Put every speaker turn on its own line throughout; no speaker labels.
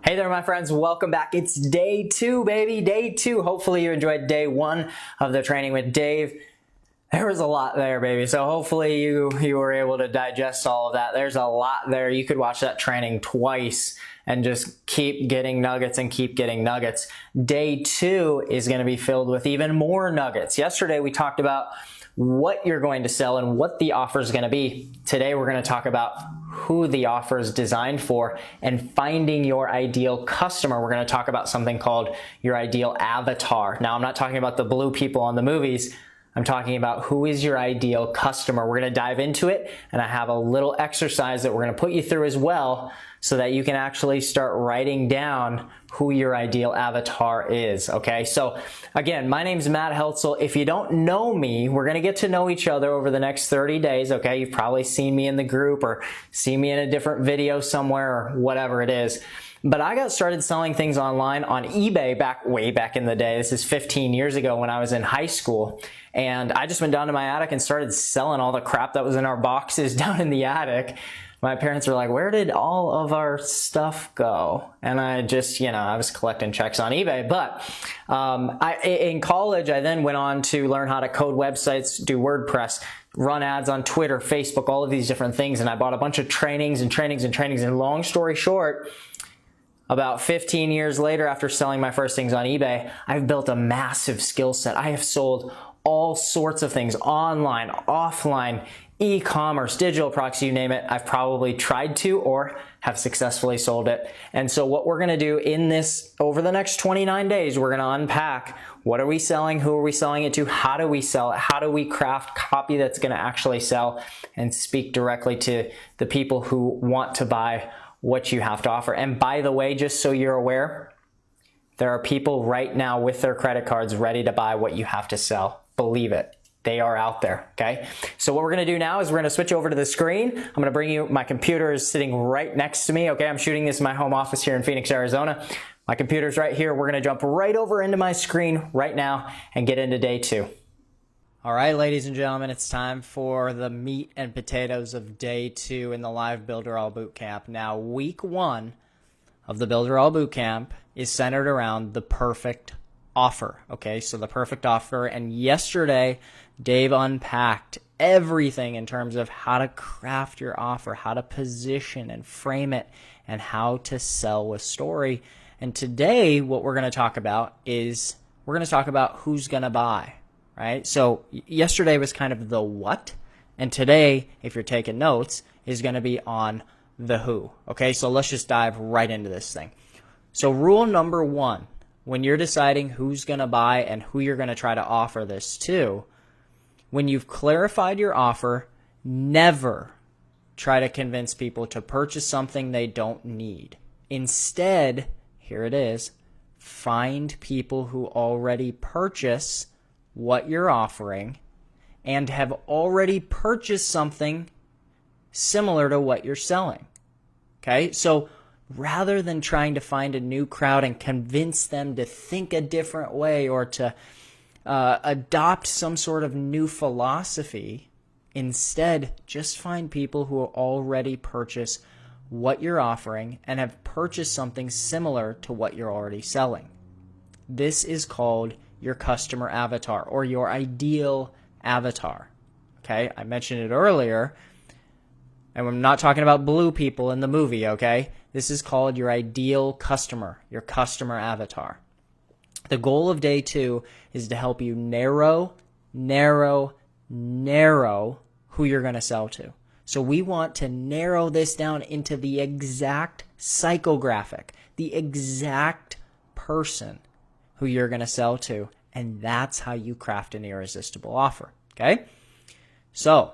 Hey there, my friends. Welcome back. It's day 2, baby. Day 2. Hopefully you enjoyed day 1 of the training with Dave. There was a lot there, baby. So hopefully you were able to digest all of that. There's a lot there. You could watch that training twice and just keep getting nuggets and keep getting nuggets. Day 2 is going to be filled with even more nuggets. Yesterday we talked about what you're going to sell and what the offer is going to be. Today we're going to talk about who the offer is designed for and finding your ideal customer. We're going to talk about something called your ideal avatar. Now, I'm not talking about the blue people on the movies. I'm talking about who is your ideal customer. We're going to dive into it, and I have a little exercise that we're going to put you through as well so that you can actually start writing down who your ideal avatar is, okay? So again, my name's Matt Heltzel. If you don't know me, we're going to get to know each other over the next 30 days, okay? You've probably seen me in the group or seen me in a different video somewhere or whatever it is. But I got started selling things online on eBay way back in the day. This is 15 years ago when I was in high school. And I just went down to my attic and started selling all the crap that was in our boxes down in the attic. My parents were like, where did all of our stuff go? And I just, I was collecting checks on eBay. But in college, I then went on to learn how to code websites, do WordPress, run ads on Twitter, Facebook, all of these different things. And I bought a bunch of trainings. And long story short, about 15 years later, after selling my first things on eBay, I've built a massive skill set. I have sold all sorts of things online, offline, e-commerce, digital products, you name it. I've probably tried to or have successfully sold it. And so what we're going to do in this, over the next 29 days, we're going to unpack what are we selling, who are we selling it to, how do we sell it, how do we craft copy that's going to actually sell and speak directly to the people who want to buy what you have to offer. And by the way, just so you're aware, there are people right now with their credit cards ready to buy what you have to sell. Believe it. They are out there, okay? So what we're going to do now is we're going to switch over to the screen. I'm going to bring you, my computer is sitting right next to me, okay? I'm shooting this in my home office here in Phoenix, Arizona. My computer's right here. We're going to jump right over into my screen right now and get into day 2. All right, ladies and gentlemen, it's time for the meat and potatoes of day 2 in the live Builder All Bootcamp. Now, week 1 of the Builder All Bootcamp is centered around the perfect offer, okay? So the perfect offer, and yesterday, Dave unpacked everything in terms of how to craft your offer, how to position and frame it, and how to sell with story. And today, what we're going to talk about is we're going to talk about who's going to buy, right? So yesterday was kind of the what, and today, if you're taking notes, is going to be on the who, okay? So let's just dive right into this thing. So rule number 1, when you're deciding who's going to buy and who you're going to try to offer this to, when you've clarified your offer, never try to convince people to purchase something they don't need. Instead, here it is, find people who already purchase what you're offering and have already purchased something similar to what you're selling. Okay? So rather than trying to find a new crowd and convince them to think a different way or to adopt some sort of new philosophy, instead, just find people who already purchase what you're offering and have purchased something similar to what you're already selling. This is called your customer avatar or your ideal avatar. Okay, I mentioned it earlier, and I'm not talking about blue people in the movie, okay? This is called your ideal customer, your customer avatar. The goal of day 2 is to help you narrow who you're going to sell to. So we want to narrow this down into the exact psychographic, the exact person who you're going to sell to, and that's how you craft an irresistible offer, okay? So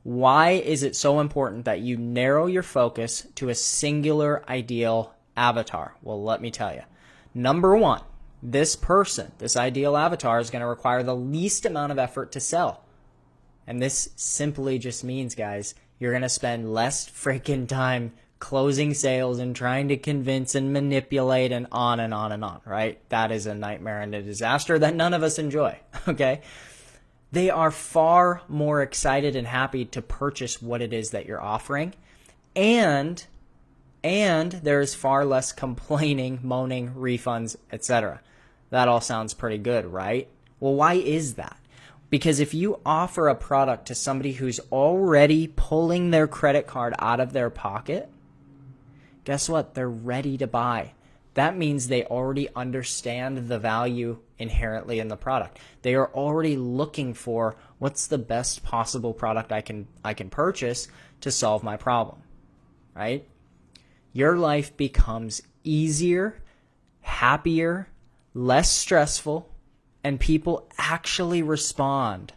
why is it so important that you narrow your focus to a singular ideal avatar? Well, let me tell you. Number 1, this person, this ideal avatar, is going to require the least amount of effort to sell. And this simply just means, guys, you're going to spend less freaking time closing sales and trying to convince and manipulate and on and on and on, right? That is a nightmare and a disaster that none of us enjoy, okay? They are far more excited and happy to purchase what it is that you're offering, and and there is far less complaining, moaning, refunds, etc. That all sounds pretty good, right? Well, why is that? Because if you offer a product to somebody who's already pulling their credit card out of their pocket, guess what? They're ready to buy. That means they already understand the value inherently in the product. They are already looking for what's the best possible product I can purchase to solve my problem, right? Your life becomes easier, happier, less stressful, and people actually respond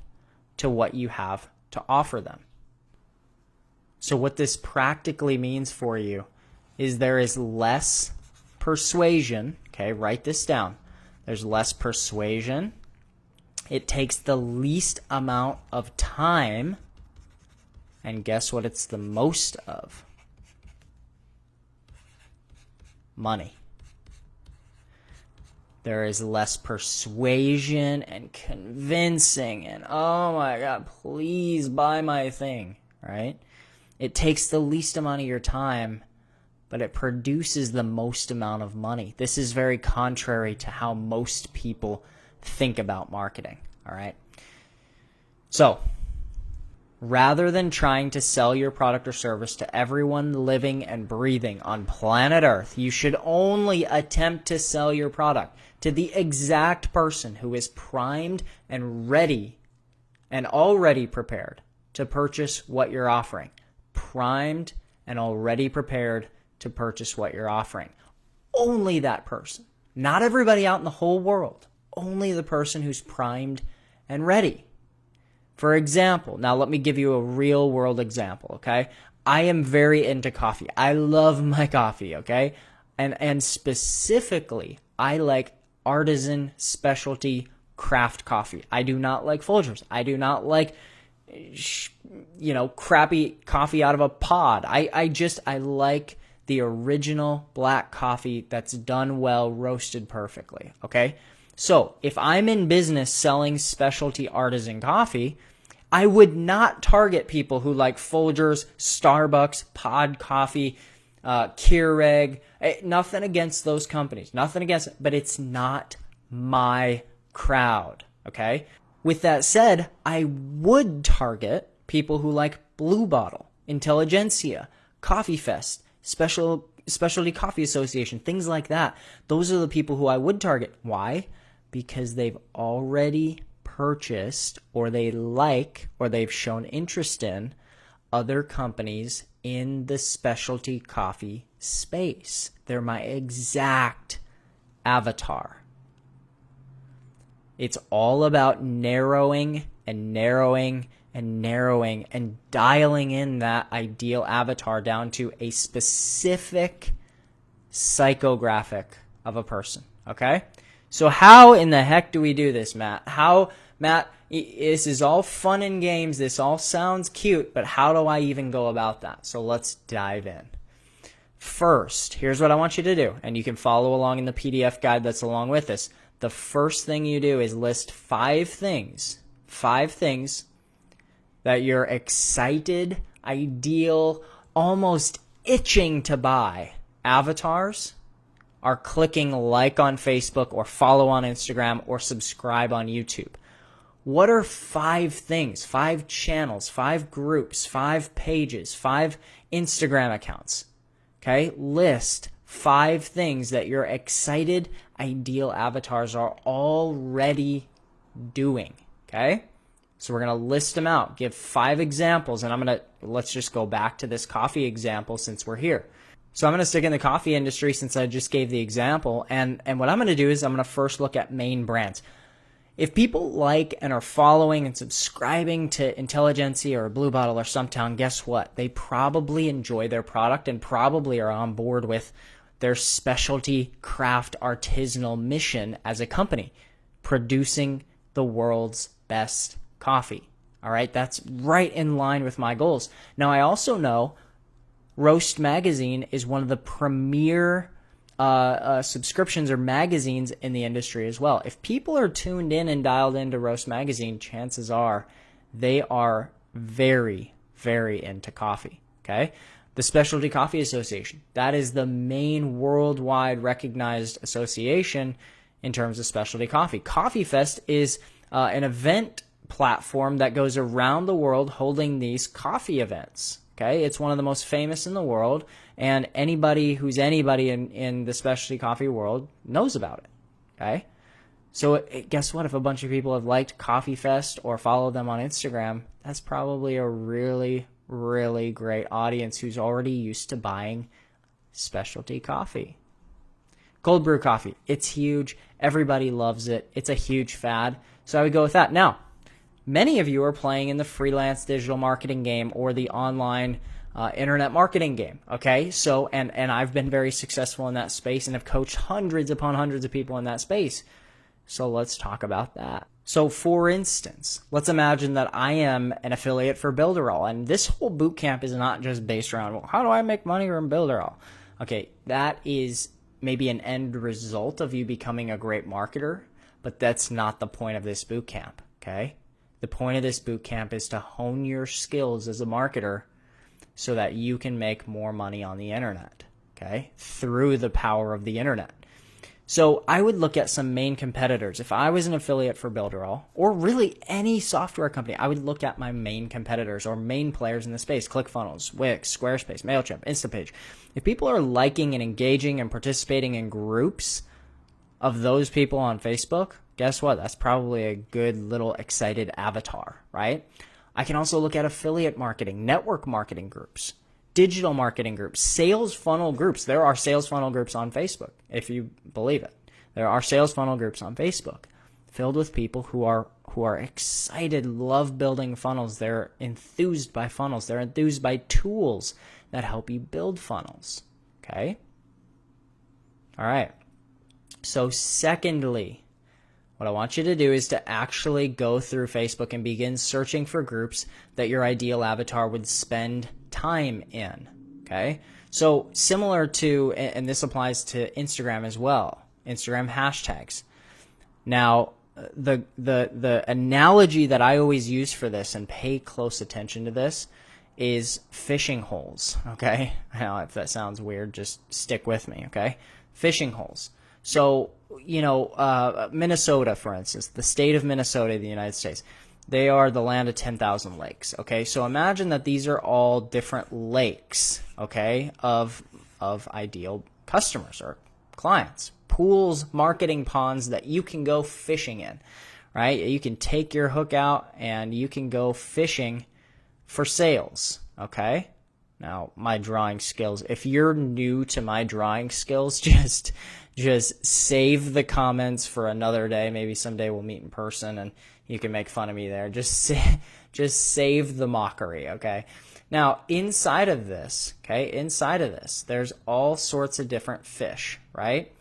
to what you have to offer them. So what this practically means for you is there is less persuasion. Okay, write this down. There's less persuasion. It takes the least amount of time. And guess what it's the most of? Money. There is less persuasion and convincing and, oh my God, please buy my thing, right? It takes the least amount of your time, but it produces the most amount of money. This is very contrary to how most people think about marketing, all right? So, rather than trying to sell your product or service to everyone living and breathing on planet Earth, you should only attempt to sell your product to the exact person who is primed and ready and already prepared to purchase what you're offering. Primed and already prepared to purchase what you're offering. Only that person. Not everybody out in the whole world. Only the person who's primed and ready. For example, now let me give you a real world example, okay? I am very into coffee. I love my coffee, okay? And specifically, I like artisan specialty craft coffee. I do not like Folgers. I do not like crappy coffee out of a pod. I like the original black coffee that's done well, roasted perfectly, okay? So if I'm in business selling specialty artisan coffee, I would not target people who like Folgers, Starbucks, Pod Coffee, Keurig. Nothing against those companies. Nothing against it, but it's not my crowd, okay? With that said, I would target people who like Blue Bottle, Intelligentsia, Coffee Fest, Specialty Coffee Association, things like that. Those are the people who I would target. Why? Because they've already purchased or they like or they've shown interest in other companies in the specialty coffee space. They're my exact avatar. It's all about narrowing and narrowing and narrowing and dialing in that ideal avatar down to a specific psychographic of a person, okay? So how in the heck do we do this, Matt? Matt, this is all fun and games. This all sounds cute, but how do I even go about that? So let's dive in. First, here's what I want you to do, and you can follow along in the PDF guide that's along with this. The first thing you do is list 5 things that you're excited, ideal, almost itching to buy avatars are clicking like on Facebook or follow on Instagram or subscribe on YouTube. What are 5 things, 5 channels, 5 groups, 5 pages, 5 Instagram accounts? Okay, list 5 things that your excited, ideal avatars are already doing. Okay, so we're going to list them out, give 5 examples, and let's just go back to this coffee example since we're here. So I'm going to stick in the coffee industry since I just gave the example, and what I'm going to do is I'm going to first look at main brands. If people like and are following and subscribing to Intelligentsia or Blue Bottle or Stumptown, guess what? They probably enjoy their product and probably are on board with their specialty craft artisanal mission as a company, producing the world's best coffee. All right, that's right in line with my goals. Now, I also know Roast Magazine is one of the premier subscriptions or magazines in the industry as well. If people are tuned in and dialed into Roast Magazine, chances are they are very, very into coffee. Okay, The Specialty Coffee Association. That is the main worldwide recognized association in terms of specialty coffee. Coffee Fest is an event platform that goes around the world holding these coffee events. Okay, it's one of the most famous in the world, and anybody who's anybody in the specialty coffee world knows about it. Okay, so guess what? If a bunch of people have liked Coffee Fest or followed them on Instagram, that's probably a really, really great audience who's already used to buying specialty coffee. Cold brew coffee, it's huge. Everybody loves it. It's a huge fad. So I would go with that. Now, many of you are playing in the freelance digital marketing game or the online internet marketing game. Okay, so and I've been very successful in that space and have coached hundreds upon hundreds of people in that space. So let's talk about that. So for instance, let's imagine that I am an affiliate for Builderall, and this whole boot camp is not just based around, well, how do I make money from Builderall? Okay, that is maybe an end result of you becoming a great marketer, but that's not the point of this boot camp. Okay. The point of this boot camp is to hone your skills as a marketer so that you can make more money on the internet, okay, through the power of the internet. So I would look at some main competitors. If I was an affiliate for Builderall, or really any software company, I would look at my main competitors or main players in the space: ClickFunnels, Wix, Squarespace, MailChimp, Instapage. If people are liking and engaging and participating in groups of those people on Facebook, guess what? That's probably a good little excited avatar, right? I can also look at affiliate marketing, network marketing groups, digital marketing groups, sales funnel groups. There are sales funnel groups on Facebook, if you believe it. There are sales funnel groups on Facebook filled with people who are excited, love building funnels. They're enthused by funnels. They're enthused by tools that help you build funnels, okay? All right. So secondly, what I want you to do is to actually go through Facebook and begin searching for groups that your ideal avatar would spend time in, okay? So similar to, and this applies to Instagram as well, Instagram hashtags. Now, the analogy that I always use for this, and pay close attention to this, is fishing holes, okay? I know if that sounds weird, just stick with me, okay? Fishing holes. So, Minnesota, for instance, the state of Minnesota, the United States, they are the land of 10,000 lakes, okay? So imagine that these are all different lakes, okay, of ideal customers or clients, pools, marketing ponds that you can go fishing in, right? You can take your hook out and you can go fishing for sales, okay? Now, my drawing skills, if you're new to my drawing skills, just save the comments for another day. Maybe someday we'll meet in person and you can make fun of me there. Just save the mockery, okay? Now, inside of this, there's all sorts of different fish, right?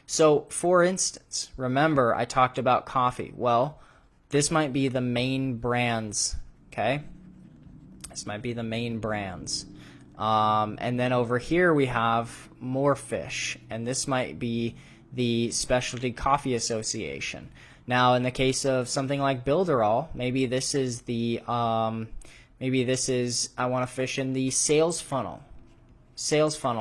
So, for instance, remember I talked about coffee. Well, this might be the main brands, okay? This might be the main brands. And then over here we have more fish, and this might be the Specialty Coffee Association. Now, in the case of something like Builderall, maybe this is I want to fish in the sales funnel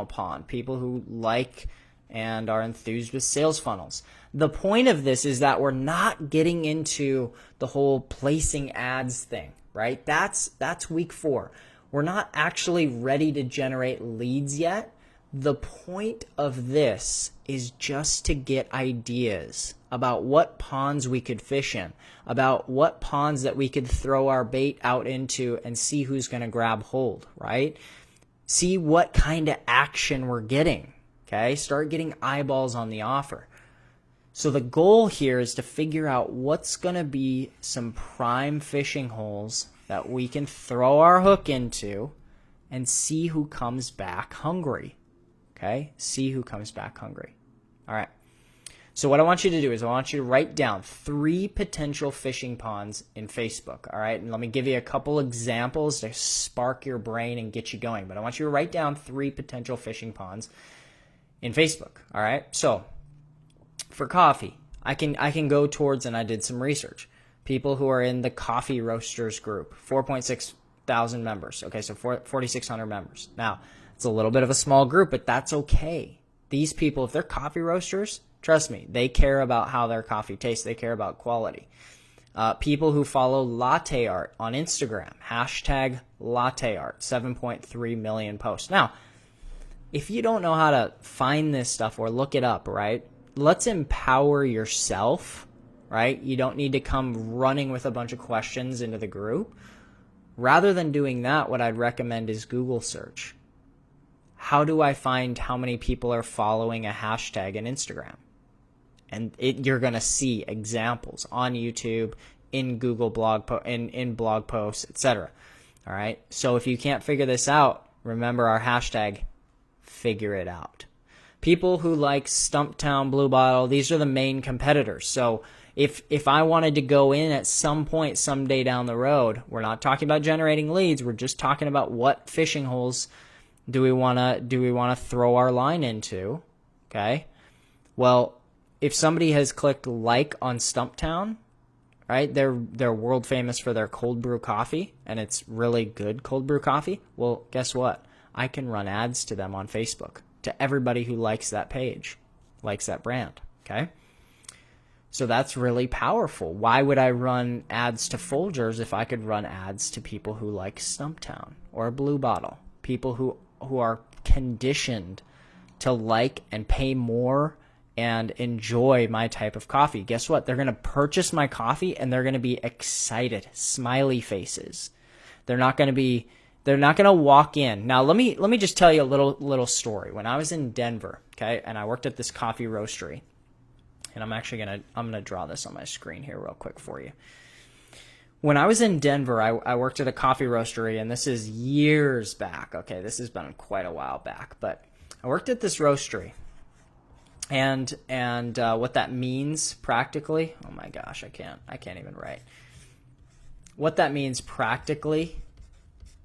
pond, people who like and are enthused with sales funnels. The point of this is that we're not getting into the whole placing ads thing, right? That's week 4. We're not actually ready to generate leads yet. The point of this is just to get ideas about what ponds we could fish in, about what ponds that we could throw our bait out into and see who's going to grab hold, right? See what kind of action we're getting, okay? Start getting eyeballs on the offer. So the goal here is to figure out what's going to be some prime fishing holes that we can throw our hook into and see who comes back hungry, okay? See who comes back hungry. All right. So what I want you to do is I want you to write down 3 potential fishing ponds in Facebook, all right? And let me give you a couple examples to spark your brain and get you going. But I want you to write down 3 potential fishing ponds in Facebook, all right? So for coffee, I can go towards, and I did some research, people who are in the coffee roasters group, 4.6 4,000 members. Okay, so 4,600 members. Now, it's a little bit of a small group, but that's okay. These people, if they're coffee roasters, trust me, they care about how their coffee tastes. They care about quality. People who follow latte art on Instagram, hashtag latte art, 7.3 million posts. Now, if you don't know how to find this stuff or look it up, right, let's empower yourself, right? You don't need to come running with a bunch of questions into the group. Rather than doing that, what I'd recommend is Google search. How do I find how many people are following a hashtag in Instagram? And you're going to see examples on YouTube, in Google in blog posts, etc. All right. So if you can't figure this out, remember our hashtag, figure it out. People who like Stumptown, Blue Bottle, these are the main competitors. So if I wanted to go in at some point someday down the road, we're not talking about generating leads. We're just talking about what fishing holes do we want to throw our line into. Okay. Well, if somebody has clicked like on Stumptown, right, they're world famous for their cold brew coffee, and it's really good cold brew coffee. Well, guess what? I can run ads to them on Facebook, to everybody who likes that page, likes that brand, okay? So that's really powerful. Why would I run ads to Folgers if I could run ads to people who like Stumptown or Blue Bottle, people who are conditioned to like and pay more and enjoy my type of coffee? Guess what? They're going to purchase my coffee and they're going to be excited, smiley faces. They're not going to walk in. Now, let me just tell you a little story. When I was in Denver, okay, and I worked at this coffee roastery, and I'm going to draw this on my screen here real quick for you. When I was in Denver, I worked at a coffee roastery, and this is years back. Okay, this has been quite a while back, but I worked at this roastery. And what that means practically, oh my gosh, I can't even write. What that means practically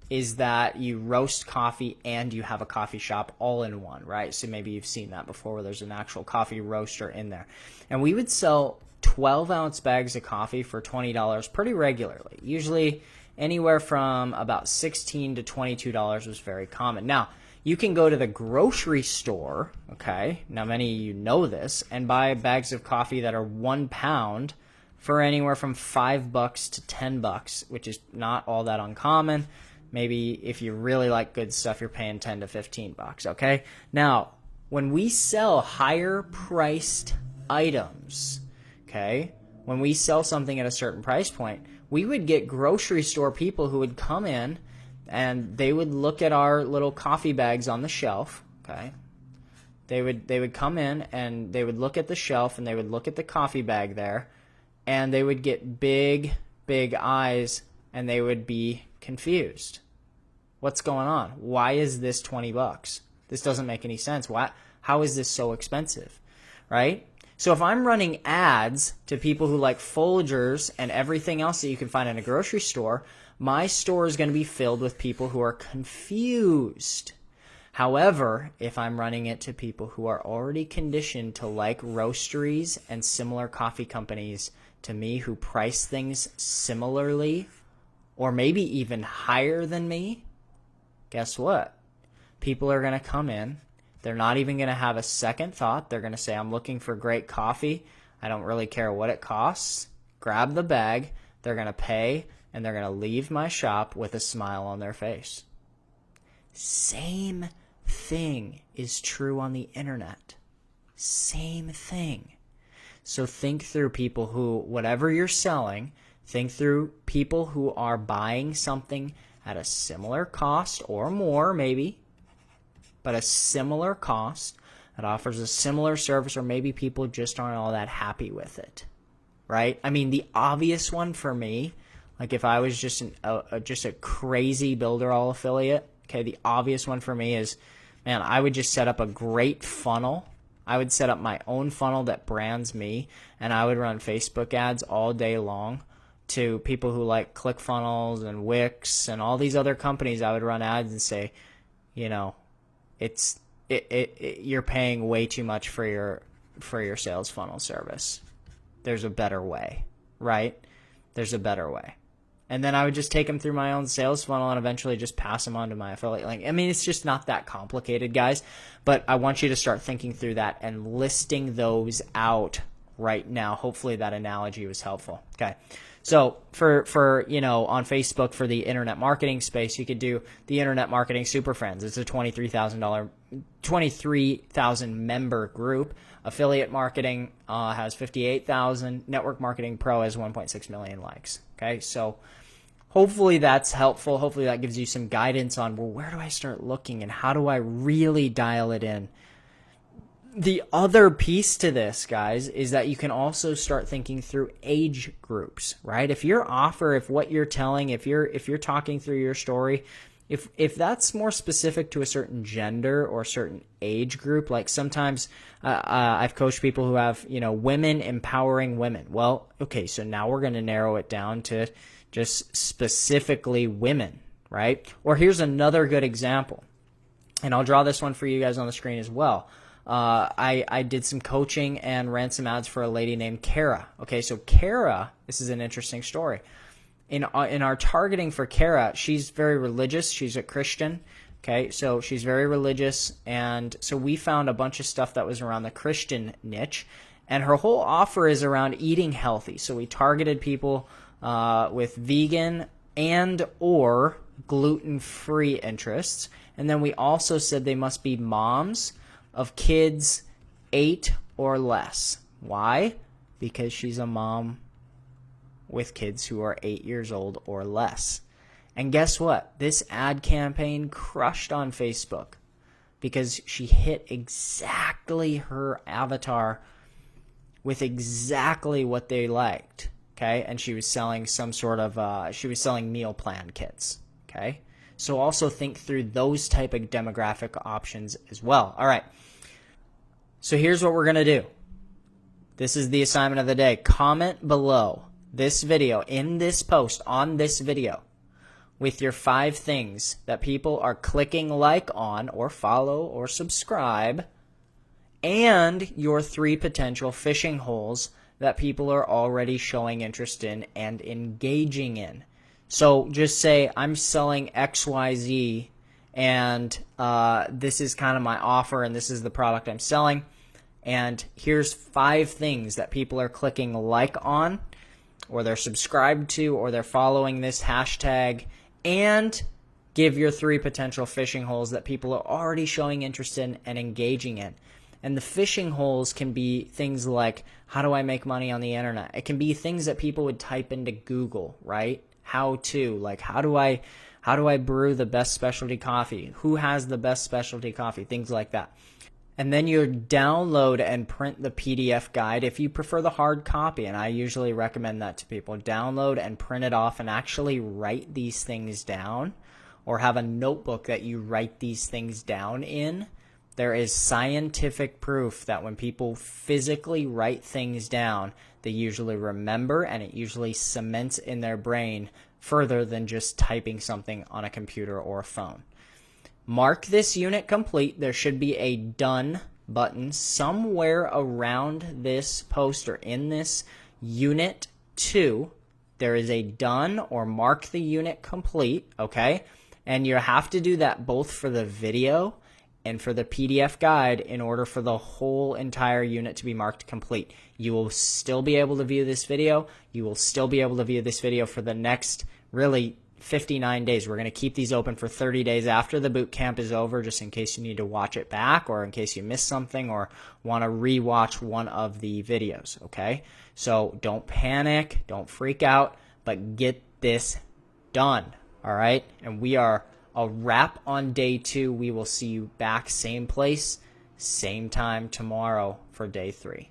is that you roast coffee and you have a coffee shop all in one, right? So maybe you've seen that before where there's an actual coffee roaster in there. And we would sell 12-ounce bags of coffee for $20 pretty regularly. Usually anywhere from about $16 to $22 was very common. Now, you can go to the grocery store, okay, now many of you know this, and buy bags of coffee that are 1 pound for anywhere from $5 to $10, which is not all that uncommon. Maybe if you really like good stuff, you're paying $10 to $15, okay? Now, when we sell higher priced items, okay, when we sell something at a certain price point, we would get grocery store people who would come in and they would look at our little coffee bags on the shelf, okay? They would come in and they would look at the shelf and they would look at the coffee bag there and they would get big eyes and they would be confused. What's going on? Why is this $20? This doesn't make any sense. How is this so expensive, right? So if I'm running ads to people who like Folgers and everything else that you can find in a grocery store, my store is going to be filled with people who are confused. However, if I'm running it to people who are already conditioned to like roasteries and similar coffee companies to me who price things similarly or maybe even higher than me, guess what? People are going to come in. They're not even going to have a second thought. They're going to say, I'm looking for great coffee. I don't really care what it costs. Grab the bag. They're going to pay, and they're going to leave my shop with a smile on their face. Same thing is true on the internet. Same thing. So think through people who, whatever you're selling, think through people who are buying something at a similar cost or more maybe, but a similar cost that offers a similar service, or maybe people just aren't all that happy with it, right? I mean, the obvious one for me, like if I was just a crazy Builderall affiliate, okay, the obvious one for me is, man, I would just set up a great funnel. I would set up my own funnel that brands me, and I would run Facebook ads all day long to people who like ClickFunnels and Wix and all these other companies. I would run ads and say, you know, you're paying way too much for your sales funnel service. There's a better way, right? There's a better way. And then I would just take them through my own sales funnel and eventually just pass them on to my affiliate link. I mean, it's just not that complicated, guys, but I want you to start thinking through that and listing those out right now. Hopefully that analogy was helpful. Okay. So for you know, on Facebook for the internet marketing space, you could do the Internet Marketing Super Friends. It's a $23,000 member group. Affiliate marketing has 58,000. Network Marketing Pro has 1.6 million likes. Okay, so hopefully that's helpful. Hopefully that gives you some guidance on, well, where do I start looking and how do I really dial it in? The other piece to this, guys, is that you can also start thinking through age groups, right? If your offer, if what you're telling, if you're talking through your story, if that's more specific to a certain gender or certain age group, like sometimes I've coached people who have, you know, women empowering women. Well, okay, so now we're going to narrow it down to just specifically women, right? Or here's another good example, and I'll draw this one for you guys on the screen as well. I did some coaching and ran some ads for a lady named Kara. Okay, so Kara, this is an interesting story. In our targeting for Kara, she's very religious. She's a Christian. Okay, so she's very religious, and so we found a bunch of stuff that was around the Christian niche, and her whole offer is around eating healthy. So we targeted people with vegan and or gluten-free interests, and then we also said they must be moms of kids 8 or less. Why? Because she's a mom with kids who are 8 years old or less. And guess what? This ad campaign crushed on Facebook because she hit exactly her avatar with exactly what they liked. Okay? And she was selling some sort of, she was selling meal plan kits. Okay? So also think through those type of demographic options as well. All right. So here's what we're going to do. This is the assignment of the day. Comment below this video, in this post, on this video, with your 5 things that people are clicking like on or follow or subscribe, and your 3 potential phishing holes that people are already showing interest in and engaging in. So just say, I'm selling XYZ, and this is kind of my offer, and this is the product I'm selling. And here's 5 things that people are clicking like on, or they're subscribed to, or they're following this hashtag, and give your 3 potential phishing holes that people are already showing interest in and engaging in. And the phishing holes can be things like, how do I make money on the internet? It can be things that people would type into Google, right? How to, like, how do I brew the best specialty coffee? Who has the best specialty coffee? Things like that. And then you download and print the PDF guide if you prefer the hard copy, and I usually recommend that to people. Download and print it off and actually write these things down, or have a notebook that you write these things down in. There is scientific proof that when people physically write things down, they usually remember, and it usually cements in their brain further than just typing something on a computer or a phone. Mark this unit complete. There should be a done button somewhere around this post or in this unit 2. There is a done or mark the unit complete, okay? And you have to do that both for the video and for the PDF guide in order for the whole entire unit to be marked complete. You will still be able to view this video. You will still be able to view this video for the next really 59 days. We're going to keep these open for 30 days after the boot camp is over, just in case you need to watch it back, or in case you missed something or want to rewatch one of the videos, okay? So don't panic, don't freak out, but get this done, all right? And we are a wrap on day 2. We will see you back same place, same time tomorrow for day 3.